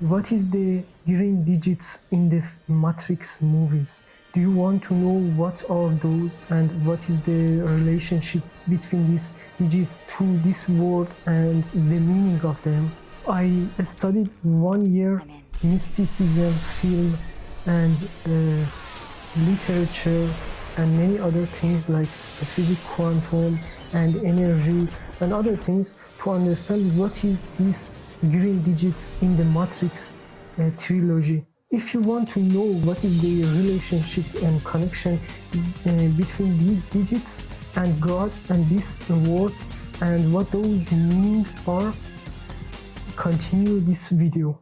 What is the green digits in the Matrix movies? Do you want to know what are those and what is the relationship between these digits to this word and the meaning of them? I studied 1 year mysticism, film and literature and many other things like physics, quantum and energy and other things to understand what is this green digits in the Matrix trilogy. If you want to know what is the relationship and connection between these digits and God and this word and what those meanings are, continue this video.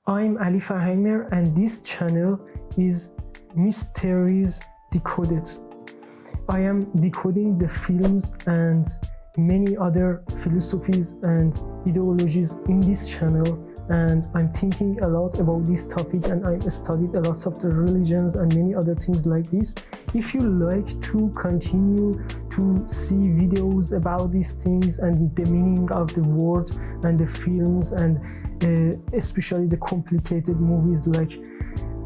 I'm Ali Faheimer and this channel is Mysteries Decoded. I am decoding the films and many other philosophies and ideologies in this channel, and I'm thinking a lot about this topic and I studied a lot of the religions and many other things like this. If you like to continue to see videos about these things and the meaning of the word and the films and especially the complicated movies like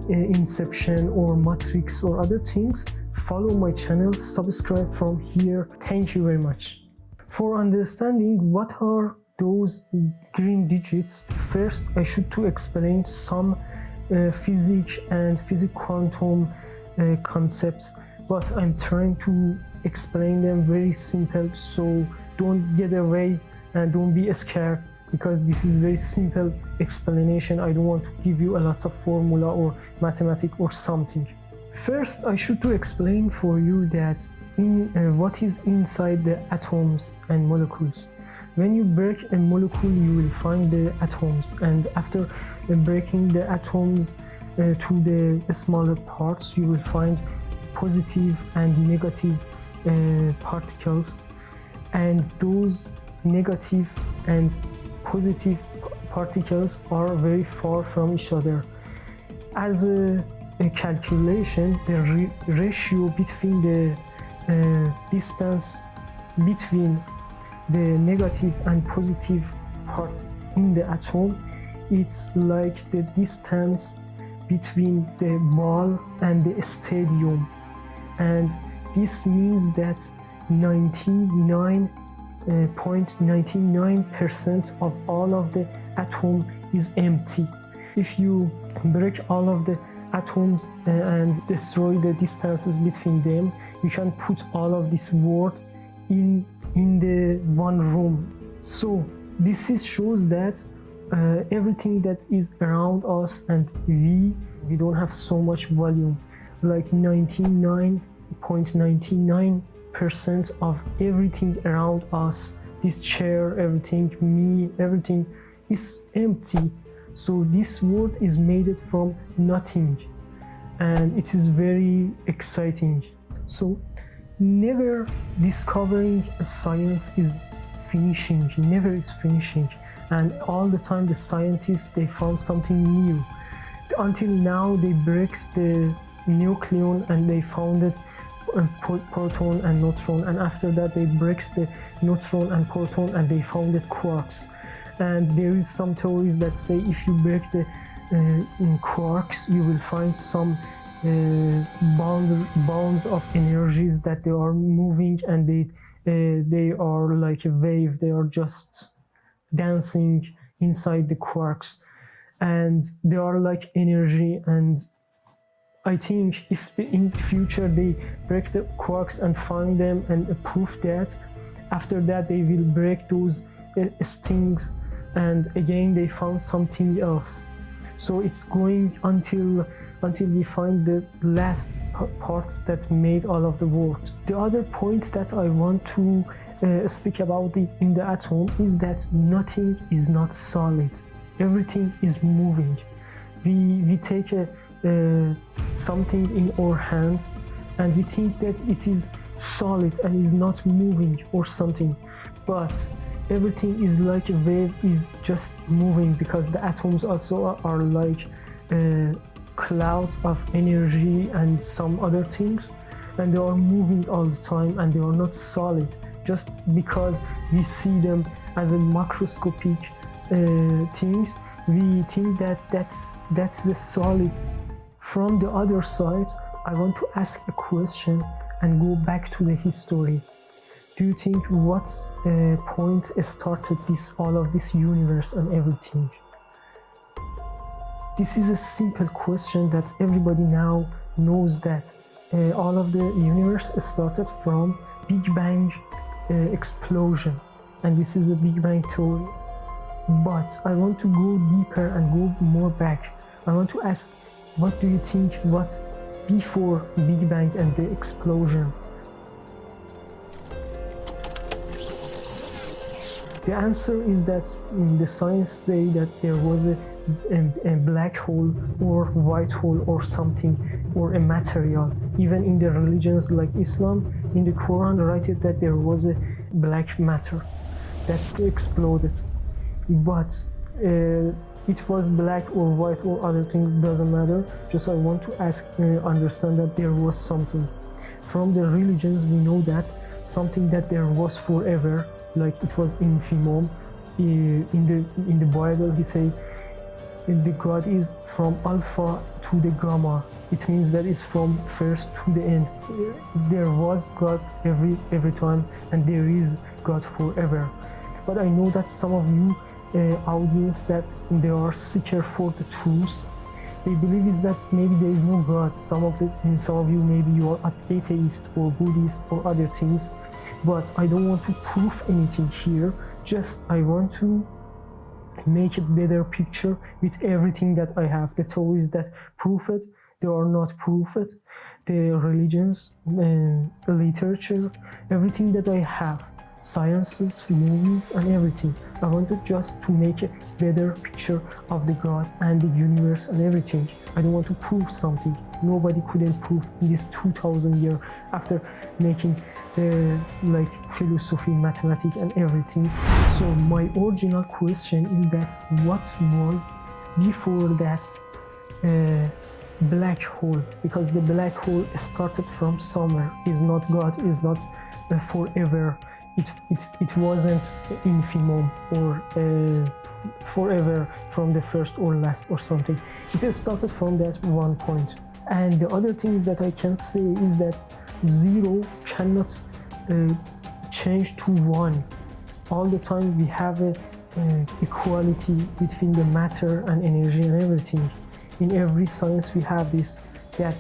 Inception or Matrix or other things, follow my channel, subscribe from here. Thank you very much. For understanding what are those green digits, first I should to explain some physics and physics quantum concepts, but I'm trying to explain them very simple, so don't get away and don't be scared, because this is very simple explanation. I don't want to give you a lot of formula or mathematics or something. First, I should to explain for you that what is inside the atoms and molecules. When you break a molecule, you will find the atoms, and after breaking the atoms to the smaller parts, you will find positive and negative particles, and those negative and positive particles are very far from each other. As a calculation, the ratio between the distance between the negative and positive part in the atom, it's like the distance between the ball and the stadium, and this means that 99.99% of all of the atom is empty. If you break all of the atoms and destroy the distances between them, you can put all of this word in the one room. So this shows that everything that is around us and we don't have so much volume, like 99.99% of everything around us, this chair, everything, me, everything is empty. So this world is made from nothing, and it is very exciting. So never discovering science is finishing, never is finishing, and all the time the scientists, they found something new. Until now they break the nucleon and they found it proton and neutron, and after that they break the neutron and proton and they found it quarks. And there is some theories that say if you break the quarks, you will find some bonds of energies that they are moving, and they are like a wave, they are just dancing inside the quarks, and they are like energy. And I think if in the future they break the quarks and find them and prove that, after that they will break those things and again they found something else. So it's going until we find the last parts that made all of the world. The other point that I want to speak about in the atom is that nothing is not solid. Everything is moving. We take something in our hand and we think that it is solid and is not moving or something, but everything is like a wave is just moving, because the atoms also are like clouds of energy and some other things, and they are moving all the time, and they are not solid. Just because we see them as a macroscopic things, we think that that's the solid. From the other side, I want to ask a question and go back to the history. Do you think what point started all of this universe and everything? This is a simple question that everybody now knows, that all of the universe started from Big Bang explosion, and this is a Big Bang theory. But I want to go deeper and go more back. I want to ask, what do you think what before Big Bang and the explosion? The answer is that the science say that there was a black hole or white hole or something, or a material. Even in the religions like Islam, in the Quran write that there was a black matter that exploded. But it was black or white or other things, doesn't matter. Just I want to ask, understand that there was something. From the religions we know that something that there was forever, like it was infimum. In the Bible he say the God is from Alpha to the Gamma. It means that it's from first to the end. There was God every time, and there is God forever. But I know that some of you audience that they are seeker for the truth. They believe is that maybe there is no God. Some of you maybe you are atheist or Buddhist or other things. But I don't want to prove anything here. Just I want to make a better picture with everything that I have. The theories that prove it, they are not proof it. The religions, literature, everything that I have, sciences, movies, and everything. I wanted just to make a better picture of the God and the universe and everything. I don't want to prove something. Nobody couldn't prove in this 2000 years after making like philosophy, mathematics, and everything. So my original question is that what was before that black hole? Because the black hole started from somewhere. Is not God, is not forever. It wasn't infimum or forever from the first or last or something. It started from that one point. And the other thing that I can say is that zero cannot change to one. All the time we have a equality between the matter and energy and everything. In every science we have this, that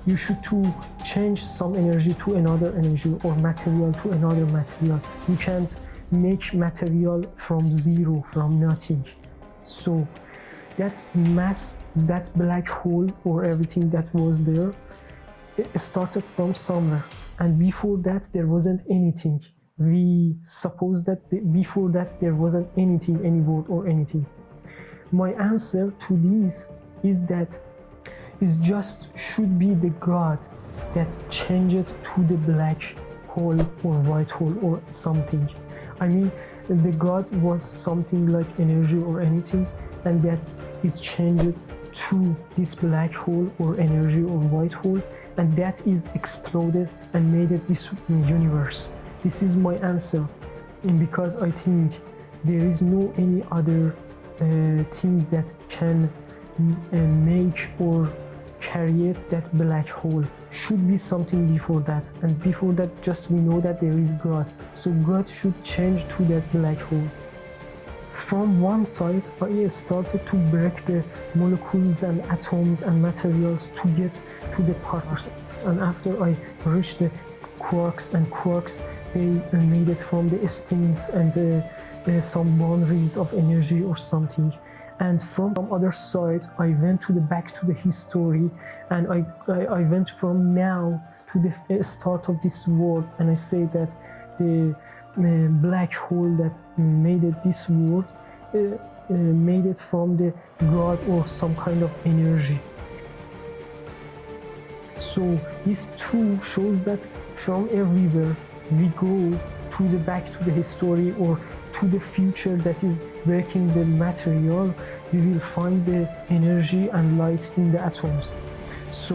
you should to change some energy to another energy or material to another material. You can't make material from zero, from nothing. So that mass, that black hole or everything that was there, it started from somewhere. And before that there wasn't anything. We suppose that before that there wasn't anything, any word or anything. My answer to this is that it just should be the God that changed to the black hole or white hole or something. I mean, the God was something like energy or anything, and that it changed to this black hole or energy or white hole, and that is exploded and made it this universe. This is my answer, and because I think there is no any other thing that can make or create that black hole. Should be something before that, and before that just we know that there is God, so God should change to that black hole. From one side I started to break the molecules and atoms and materials to get to the particles, and after I reached the quarks, and quarks they made it from the strings and some boundaries of energy or something. And from other side I went to the back to the history, and I went from now to the start of this world, and I say that the black hole that made it this world made it from the God or some kind of energy. So this too shows that from everywhere we go to the back to the history or to the future that is working the material, we will find the energy and light in the atoms. So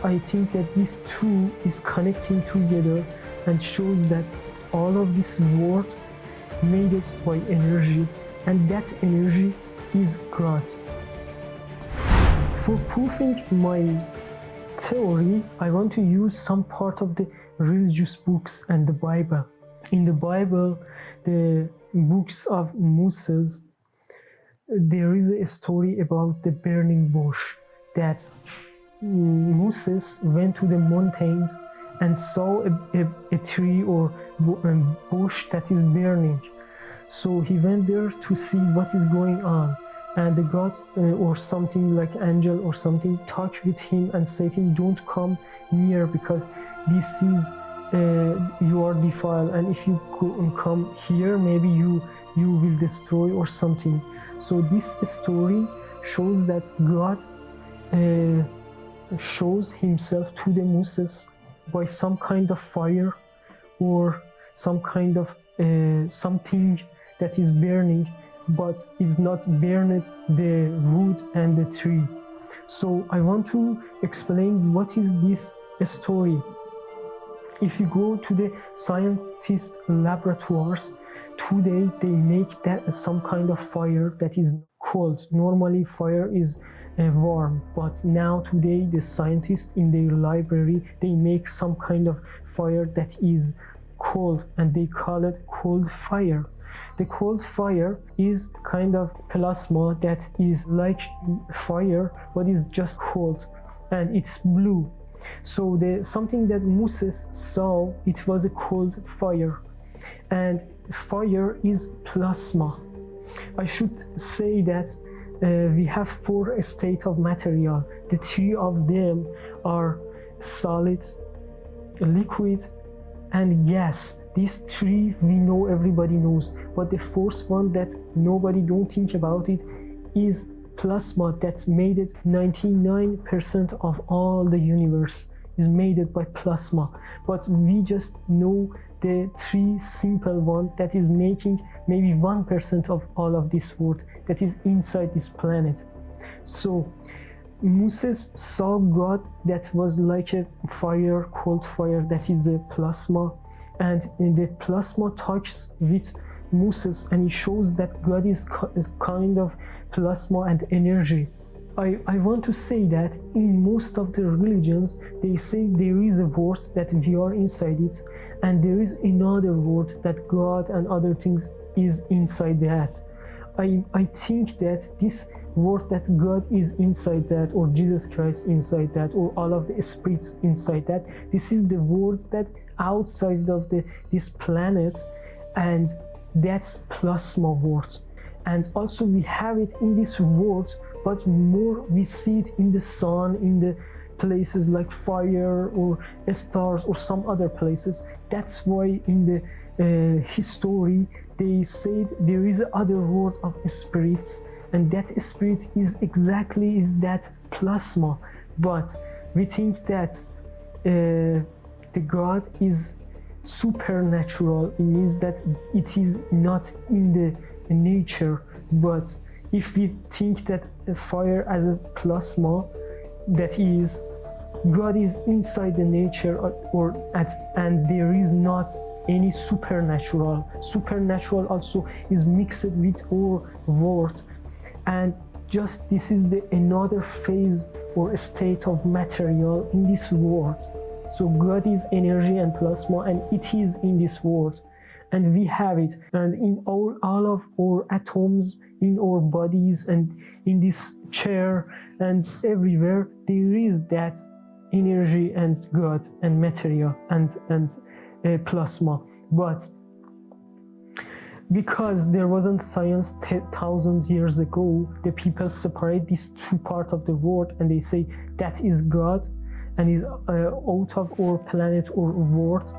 I think that these two is connecting together and shows that all of this world made it by energy, and that energy is God. For proving my theory, I want to use some part of the religious books and the Bible. In the Bible, the books of Moses, there is a story about the burning bush, that Moses went to the mountains and saw a tree or bush that is burning. So he went there to see what is going on, and the God or something like angel or something talked with him and said him, don't come near, because this is you are defiled, and if you come here, maybe you will destroy or something. So this story shows that God shows himself to the Moses by some kind of fire or some kind of something that is burning, but is not burned the wood and the tree. So I want to explain what is this story. If you go to the scientist laboratories today, they make that some kind of fire that is cold. Normally fire is warm, but now today the scientists in their library, they make some kind of fire that is cold, and they call it cold fire. The cold fire is kind of plasma that is like fire but is just cold, and it's blue. So the something that Moses saw, it was a cold fire, and fire is plasma. I should say that we have 4 states of material. The 3 of them are solid, liquid, and gas. These 3 we know, everybody knows, but the 4th one that nobody don't think about it is plasma, that made it 99% of all the universe is made it by plasma. But we just know the 3 simple one that is making maybe 1% of all of this world that is inside this planet. So Moses saw God that was like a fire, cold fire, that is the plasma, and the plasma touches with Moses, and he shows that God is kind of plasma and energy. I want to say that in most of the religions, they say there is a world that we are inside it, and there is another world that God and other things is inside that. I think that this word that God is inside that, or Jesus Christ inside that, or all of the spirits inside that, this is the words that outside of this planet, and that's plasma world. And also we have it in this world, but more we see it in the sun, in the places like fire or stars or some other places. That's why in the history they said there is another world of spirits, and that spirit is exactly that plasma. But we think that the God is supernatural. It means that it is not in the nature. But if we think that fire as a plasma, that is God is inside the nature, and there is not any supernatural. Supernatural also is mixed with our world, and just this is another phase or a state of material in this world. So God is energy and plasma, and it is in this world, and we have it, and in all of our atoms, in our bodies, and in this chair and everywhere, there is that energy and God and material and plasma. But because there wasn't science 1,000 years ago, the people separate these 2 parts of the world, and they say that is God and is out of our planet or world,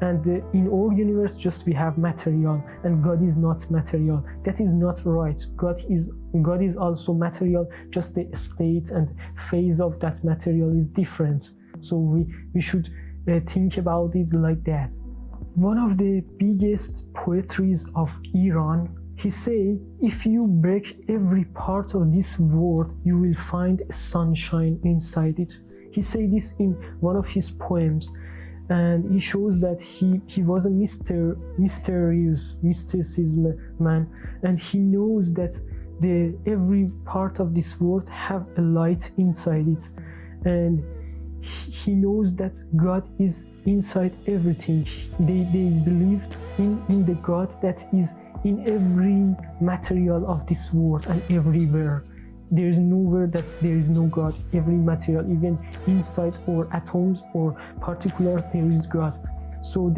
and in our universe just we have material, and God is not material. That is not right. God is also material, just the state and phase of that material is different. So we should think about it like that. one of the biggest poetries of Iran. He say, if you break every part of this world, you will find sunshine inside it. He say this in one of his poems, and he shows that he was a mysticism man, and he knows that every part of this world have a light inside it, and he knows that God is inside everything. They believed in the God that is in every material of this world and everywhere. There is nowhere that there is no God. Every material, even inside or atoms or particulars, there is God. So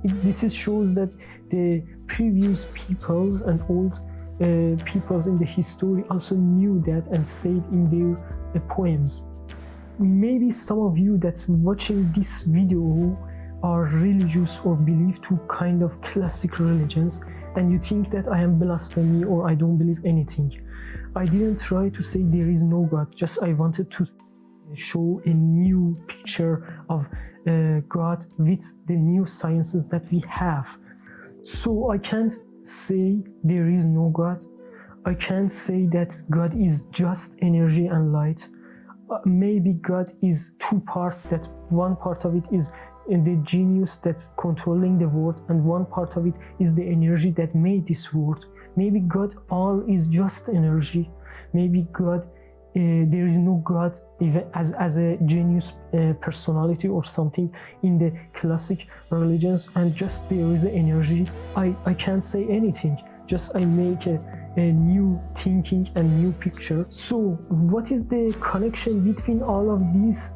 this shows that the previous peoples and old peoples in the history also knew that and said in their poems. Maybe some of you that's watching this video are religious or believe to kind of classic religions, and you think that I am blasphemy or I don't believe anything. I didn't try to say there is no God, just I wanted to show a new picture of God with the new sciences that we have. So I can't say there is no God. I can't say that God is just energy and light. Maybe God is two parts, that one part of it is the genius that's controlling the world, and one part of it is the energy that made this world. Maybe God all is just energy. Maybe God, there is no God even as a genius personality or something in the classic religions, and just there is energy. I can't say anything, just I make a new thinking and new picture. So what is the connection between all of these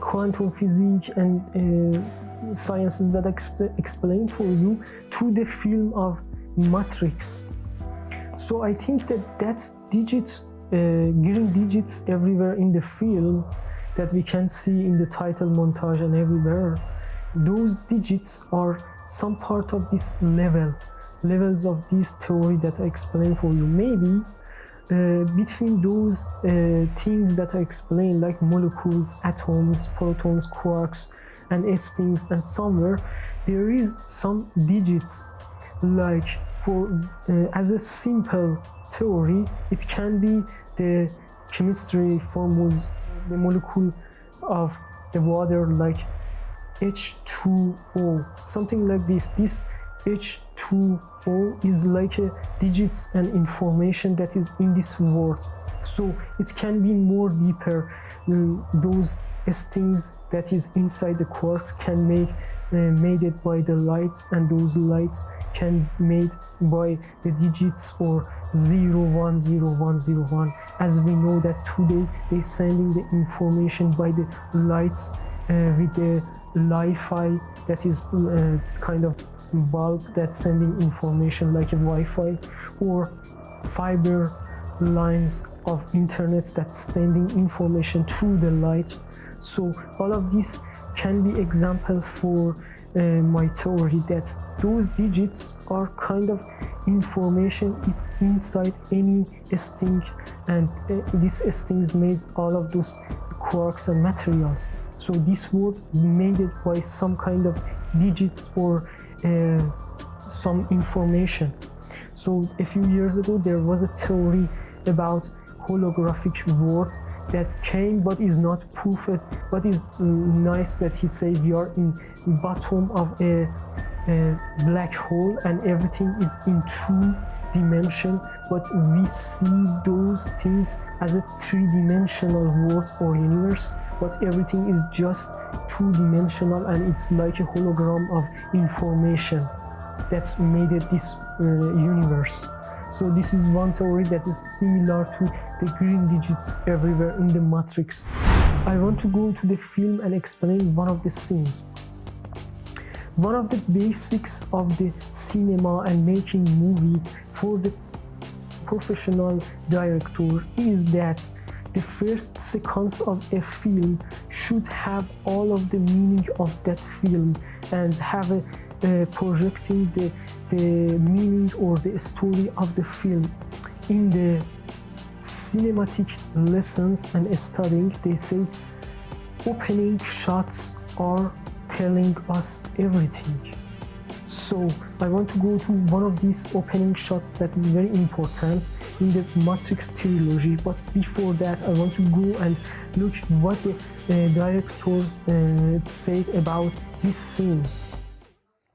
quantum physics and sciences that I explained for you to the film of Matrix? So I think that digits, green digits everywhere in the film that we can see in the title montage and everywhere, those digits are some part of this levels of this theory that I explained for you. Maybe between those things that I explained, like molecules, atoms, protons, quarks, and S-things, and somewhere there is some digits, like for as a simple theory, it can be the chemistry formulas, the molecule of the water, like H2O, something like this. This H2O is like a digits and information that is in this world. So it can be more deeper. Those things that is inside the quarks can made it by the lights, and those lights can made by the digits or 010101. As we know that today they sending the information by the lights with the Li-Fi, that is kind of bulb that's sending information like a Wi-Fi, or fiber lines of internet that's sending information through the light. So all of this can be example for my theory that those digits are kind of information inside any string, and this string made all of those quarks and materials. So this world made it by some kind of digits or some information. So a few years ago there was a theory about holographic world that came but is not proven, but is nice that he say we are in bottom of a black hole and everything is in two dimension, but we see those things as a three-dimensional world or universe, but everything is just two-dimensional, and it's like a hologram of information that's made it this universe. So this is one theory that is similar to the green digits everywhere in the Matrix. I want to go to the film and explain one of the scenes. One of the basics of the cinema and making movie for the professional director is that the first sequence of a film should have all of the meaning of that film and have a projecting the meaning or the story of the film. In the cinematic lessons and studying, they say opening shots are telling us everything. So I want to go to one of these opening shots that is very important in the Matrix trilogy. But before that, I want to go and look what the directors said about this scene.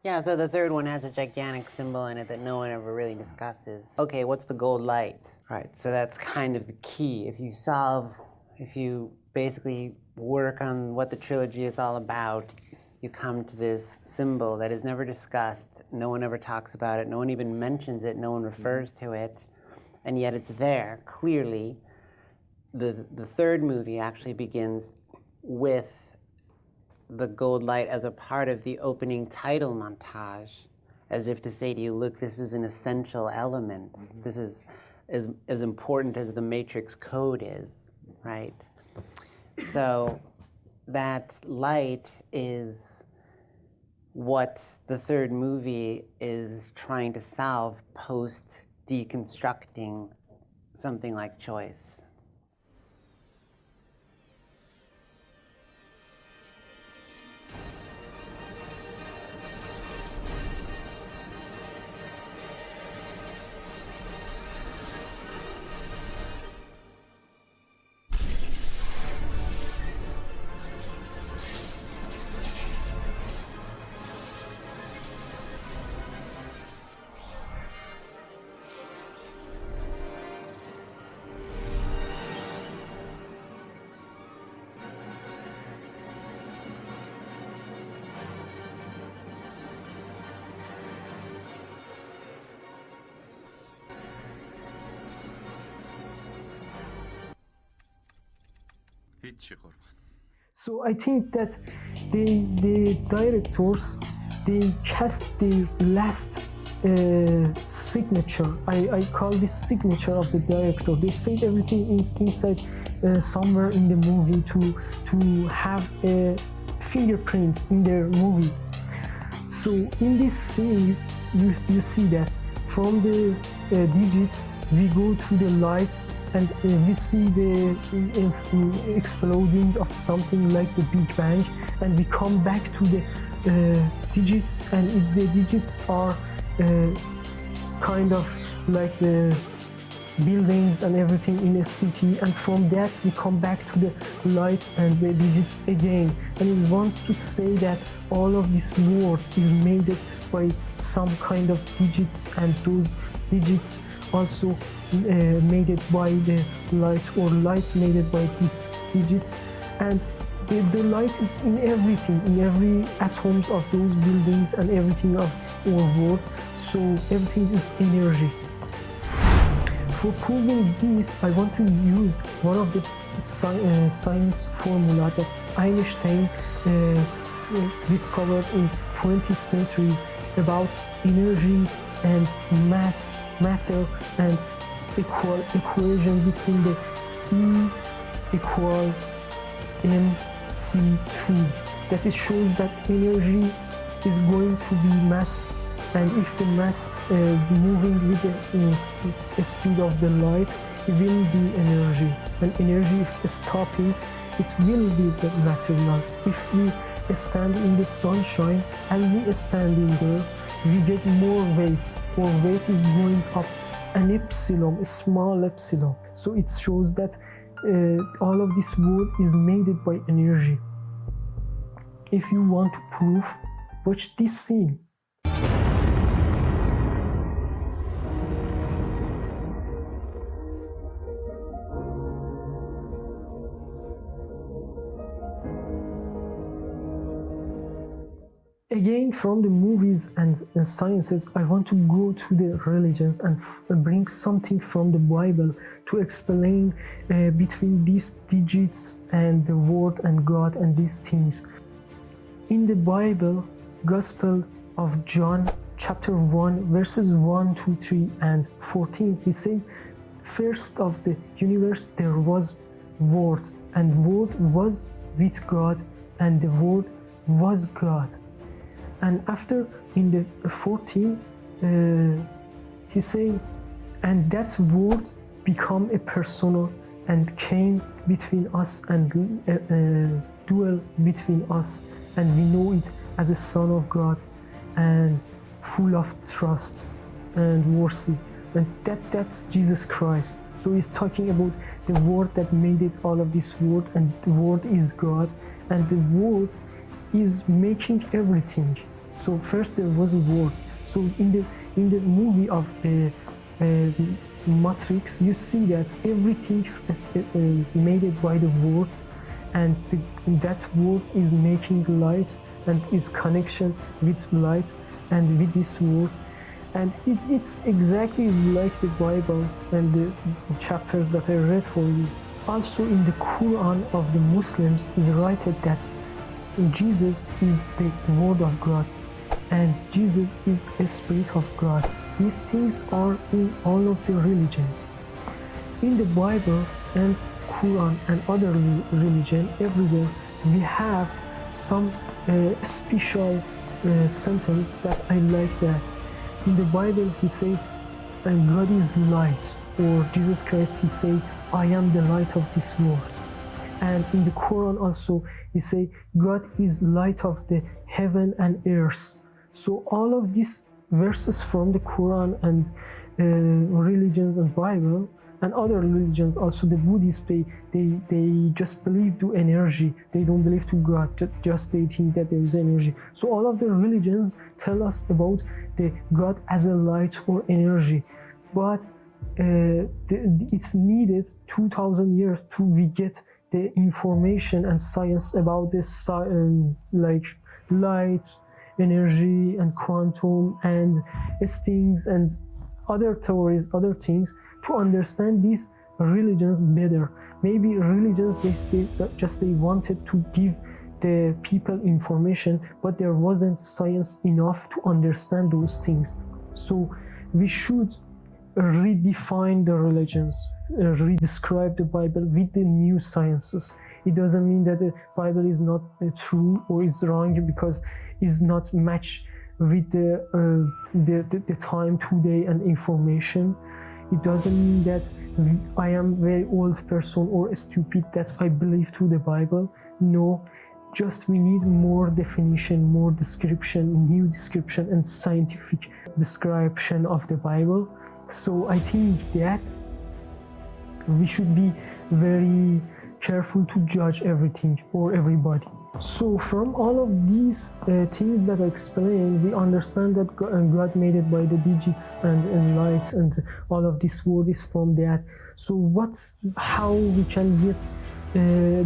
Yeah, so the third one has a gigantic symbol in it that no one ever really discusses. Okay, what's the gold light? Right, so that's kind of the key. If you basically work on what the trilogy is all about, you come to this symbol that is never discussed. No one ever talks about it. No one even mentions it. No one refers to it. And yet it's there, clearly. The third movie actually begins with the gold light as a part of the opening title montage, as if to say to you, look, this is an essential element. This is as important as the Matrix code is, right? So that light is what the third movie is trying to solve post-deconstructing something like choice. So I think that the directors, they cast their last signature. I call this signature of the director. They said everything is inside somewhere in the movie to have a fingerprint in their movie. So in this scene, you see that from the digits we go to the lights, and we see the exploding of something like the Big Bang, and we come back to the digits, and if the digits are kind of like the buildings and everything in a city, and from that we come back to the light and the digits again, and it wants to say that all of this world is made by some kind of digits, and those digits also made it by the light, or light made it by these digits, and the light is in everything, in every atoms of those buildings and everything of our world. So everything is energy. For proving this, I want to use one of the science formula that Einstein discovered in 20th century about energy and matter, and equation between the E equal mc2. That it shows that energy is going to be mass, and if the mass moving with the speed of the light, it will be energy, and energy if stopping, it will be the material. If we stand in the sunshine and we standing there, we get more weight. Our weight is going up an epsilon, a small epsilon. So it shows that all of this world is made by energy. If you want to prove, watch this scene. Again, from the movies and sciences, I want to go to the religions and bring something from the Bible to explain between these digits and the word and God and these things. In the Bible, Gospel of John, chapter 1, verses 1, 2, 3, and 14, he said, "First of the universe there was Word, and Word was with God, and the Word was God." And after, in the 14, he said, "And that word become a persona and came between us and dwell between us, and we know it as a Son of God, and full of trust and mercy, and that's Jesus Christ. So he's talking about the word that made it, all of this word, and the word is God, and the word is making everything. So first there was a word. So in the movie of Matrix, you see that everything is made it by the words, and that word is making light and its connection with light and with this word. And it's exactly like the Bible and the chapters that I read for you. Also in the Quran of the Muslims is written that Jesus is the word of God and Jesus is a spirit of God. These things are in all of the religions. In the Bible and Quran and other religion, everywhere we have some special sentence that I like that. In the Bible he says, God is light, or Jesus Christ he says, I am the light of this world. And in the Quran also he says, God is light of the heaven and earth. So all of these verses from the Quran and religions and Bible and other religions, also the Buddhists, they just believe to energy. They don't believe to God, just they think that there is energy. So all of the religions tell us about the God as a light or energy. But it's needed 2000 years to we get the information and science about this like light, energy and quantum and things and other theories, other things, to understand these religions better. Maybe religions they wanted to give the people information, but there wasn't science enough to understand those things. So we should redefine the religions, redescribe the Bible with the new sciences. It doesn't mean that the Bible is not true or is wrong because it's not matched with the time today and information. It doesn't mean that I am a very old person or stupid that I believe to the Bible. No, just we need more definition, more description, new description and scientific description of the Bible. So I think that we should be very careful to judge everything or everybody. So from all of these things that I explained, we understand that God made it by the digits and lights, and all of this word is from that. So how we can get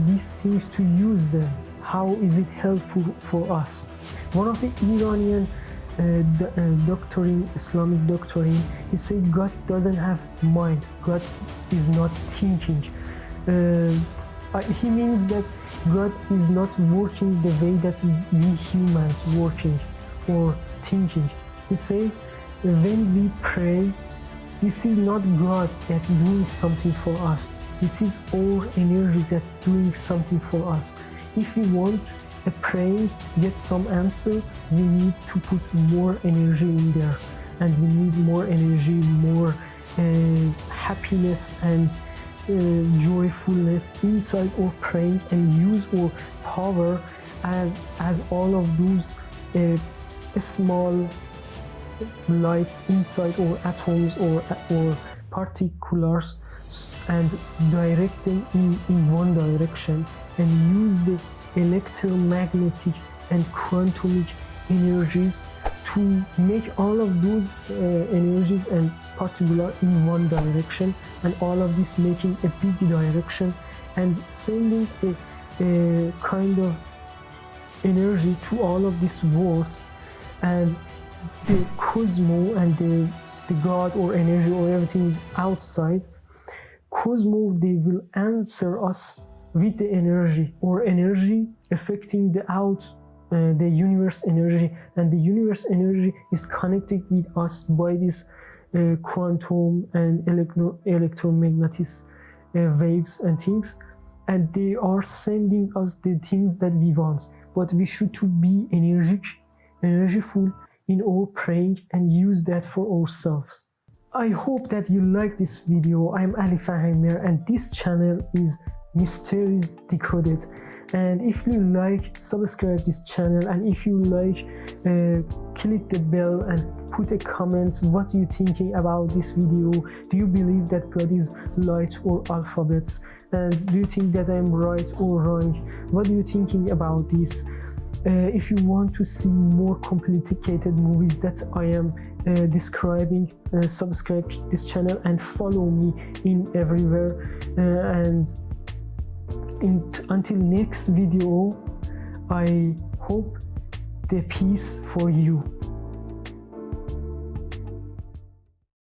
these things to use them? How is it helpful for us? One of the Iranian doctrine, Islamic doctrine, he said God doesn't have mind. God is not thinking. He means that God is not working the way that we humans working or thinking. He says when we pray, this is not God that's doing something for us. This is our energy that's doing something for us. If we want a praying, get some answer, we need to put more energy in there, and we need more energy, more happiness and joyfulness inside our praying, and use our power as all of those small lights inside our atoms or particulars, and direct them in one direction, and use the electromagnetic and quantomic energies to make all of those energies and particular in one direction, and all of this making a big direction and sending a kind of energy to all of this world, and the cosmos and the God or energy or everything is outside. Cosmos, they will answer us with the energy or energy affecting the universe energy, and the universe energy is connected with us by this quantum and electromagnetic waves and things, and they are sending us the things that we want. But we should to be energyful in our praying and use that for ourselves. I hope that you like this video. I'm Ali Fahimir and this channel is Mysteries Decoded. And if you like, subscribe this channel, and if you like, click the bell and put a comment. What are you thinking about this video? Do you believe that God is light or alphabets? And do you think that I'm right or wrong? What are you thinking about this? If you want to see more complicated movies that I am describing, subscribe to this channel and follow me in everywhere. Until next video, I hope the peace for you.